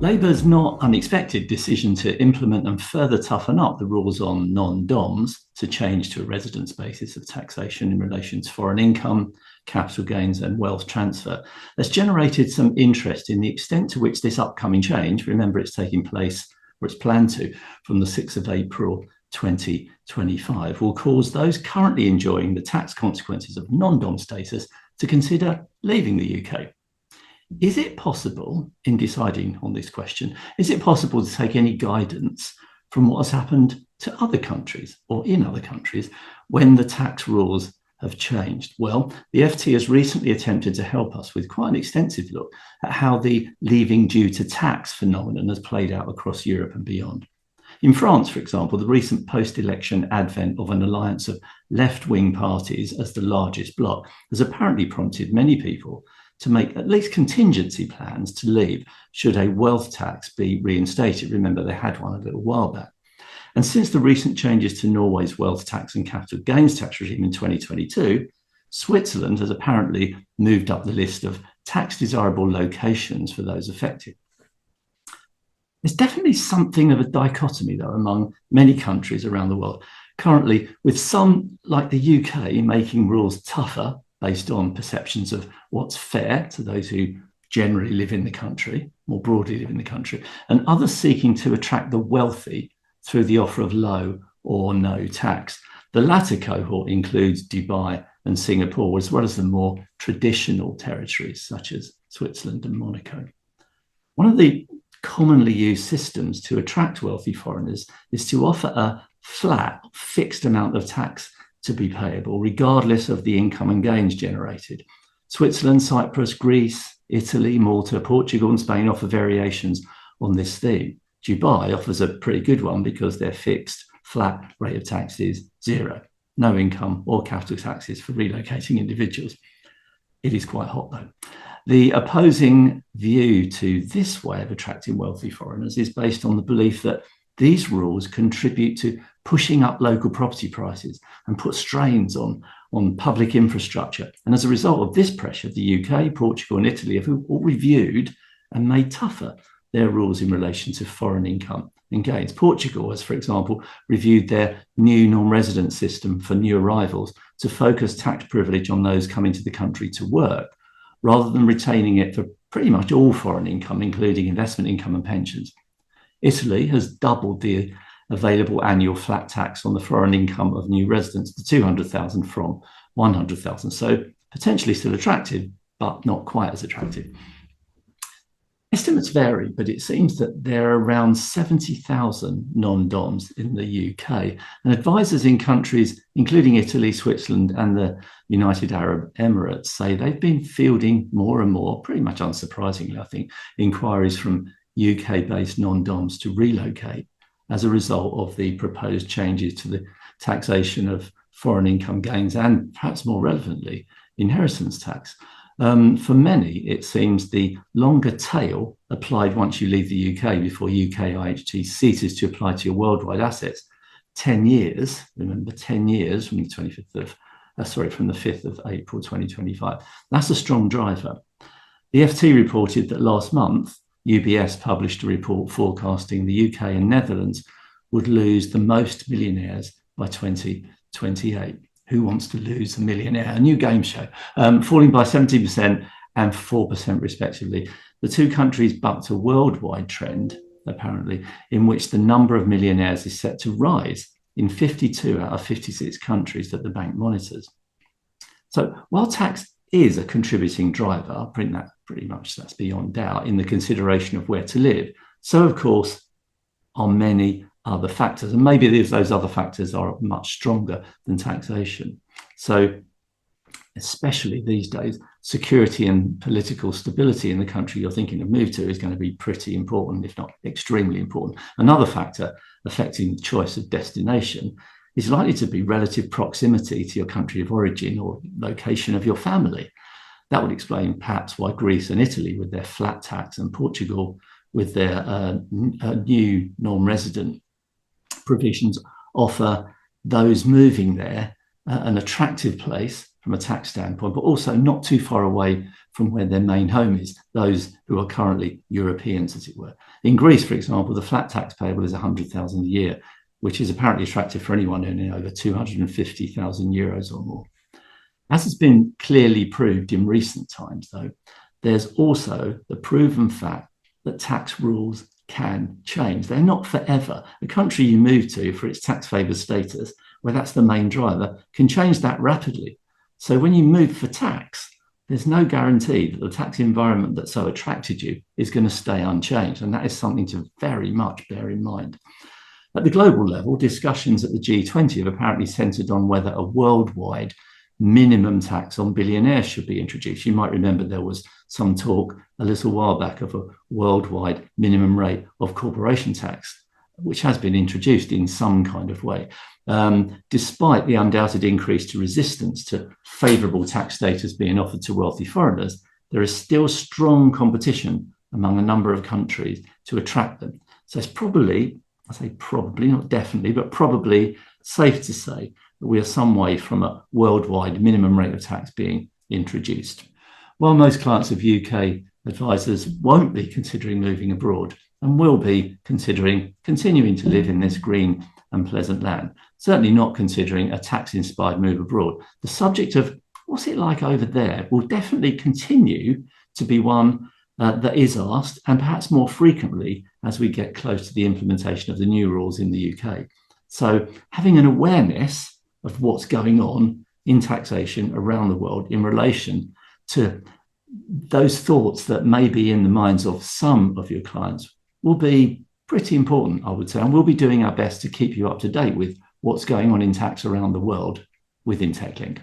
Labour's not unexpected decision to implement and further toughen up the rules on non-DOMs to change to a residence basis of taxation in relation to foreign income, capital gains and wealth transfer has generated some interest in the extent to which this upcoming change, remember it's taking place, or it's planned to, from the 6th of April 2025, will cause those currently enjoying the tax consequences of non-DOM status to consider leaving the UK. Is it possible, in deciding on this question, is it possible to take any guidance from what has happened to other countries or in other countries when the tax rules have changed? Well, the FT has recently attempted to help us with quite an extensive look at how the leaving due to tax phenomenon has played out across Europe and beyond. In France, for example, the recent post-election advent of an alliance of left-wing parties as the largest bloc has apparently prompted many people to make at least contingency plans to leave should a wealth tax be reinstated. Remember, they had one a little while back. And since the recent changes to Norway's wealth tax and capital gains tax regime in 2022, Switzerland has apparently moved up the list of tax desirable locations for those affected. There's definitely something of a dichotomy, though, among many countries around the world currently, with some, like the UK, making rules tougher based on perceptions of what's fair to those who generally live in the country, more broadly live in the country, and others seeking to attract the wealthy through the offer of low or no tax. The latter cohort includes Dubai and Singapore, as well as the more traditional territories such as Switzerland and Monaco. One of the commonly used systems to attract wealthy foreigners is to offer a flat, fixed amount of tax to be payable, regardless of the income and gains generated. Switzerland, Cyprus, Greece, Italy, Malta, Portugal, and Spain offer variations on this theme. Dubai offers a pretty good one because their fixed flat rate of tax is zero, no income or capital taxes for relocating individuals. It is quite hot, though. The opposing view to this way of attracting wealthy foreigners is based on the belief that these rules contribute to pushing up local property prices and put strains on public infrastructure. And as a result of this pressure, the UK, Portugal, and Italy have all reviewed and made tougher their rules in relation to foreign income and gains. Portugal has, for example, reviewed their new non-resident system for new arrivals to focus tax privilege on those coming to the country to work, rather than retaining it for pretty much all foreign income, including investment income and pensions. Italy has doubled the available annual flat tax on the foreign income of new residents to 200,000 from 100,000. So potentially still attractive, but not quite as attractive. Estimates vary, but it seems that there are around 70,000 non-DOMs in the UK, and advisors in countries including Italy, Switzerland, and the United Arab Emirates say they've been fielding more and more, pretty much unsurprisingly, I think, inquiries from UK-based non-DOMs to relocate as a result of the proposed changes to the taxation of foreign income gains and, perhaps more relevantly, inheritance tax. For many, it seems the longer tail applied once you leave the UK before UK IHT ceases to apply to your worldwide assets. 10 years, remember, 10 years from the 5th of April 2025. That's a strong driver. The FT reported that last month, UBS published a report forecasting the UK and Netherlands would lose the most millionaires by 2028. Who Wants to Lose a Millionaire? A new game show, falling by 70% and 4% respectively. The two countries bucked a worldwide trend, apparently, in which the number of millionaires is set to rise in 52 out of 56 countries that the bank monitors. So while tax is a contributing driver, I'll print that pretty much, that's beyond doubt, in the consideration of where to live, so of course are many other factors. And maybe those other factors are much stronger than taxation. So especially these days, security and political stability in the country you're thinking of move to is going to be pretty important, if not extremely important. Another factor affecting the choice of destination is likely to be relative proximity to your country of origin or location of your family. That would explain perhaps why Greece and Italy, with their flat tax, and Portugal with their new non-resident provisions, offer those moving there an attractive place from a tax standpoint, but also not too far away from where their main home is, those who are currently Europeans, as it were. In Greece, for example, the flat tax payable is 100,000 a year, which is apparently attractive for anyone earning over 250,000 euros or more. As has been clearly proved in recent times, though, there's also the proven fact that tax rules can change. They're not forever. The country you move to for its tax favored status, where that's the main driver, can change that rapidly. So when you move for tax, there's no guarantee that the tax environment that so attracted you is going to stay unchanged. And that is something to very much bear in mind. At the global level, discussions at the G20 have apparently centered on whether a worldwide minimum tax on billionaires should be introduced. You might remember there was some talk a little while back of a worldwide minimum rate of corporation tax, which has been introduced in some kind of way. Despite the undoubted increase to resistance to favourable tax status being offered to wealthy foreigners, there is still strong competition among a number of countries to attract them. So it's probably, I say probably, not definitely, but probably safe to say that we are some way from a worldwide minimum rate of tax being introduced. While most clients of UK advisors won't be considering moving abroad and will be considering continuing to live in this green and pleasant land, certainly not considering a tax-inspired move abroad, the subject of what's it like over there will definitely continue to be one that is asked, and perhaps more frequently as we get close to the implementation of the new rules in the UK. So having an awareness of what's going on in taxation around the world in relation to those thoughts that may be in the minds of some of your clients will be pretty important, I would say, and we'll be doing our best to keep you up to date with what's going on in tax around the world within TechLink.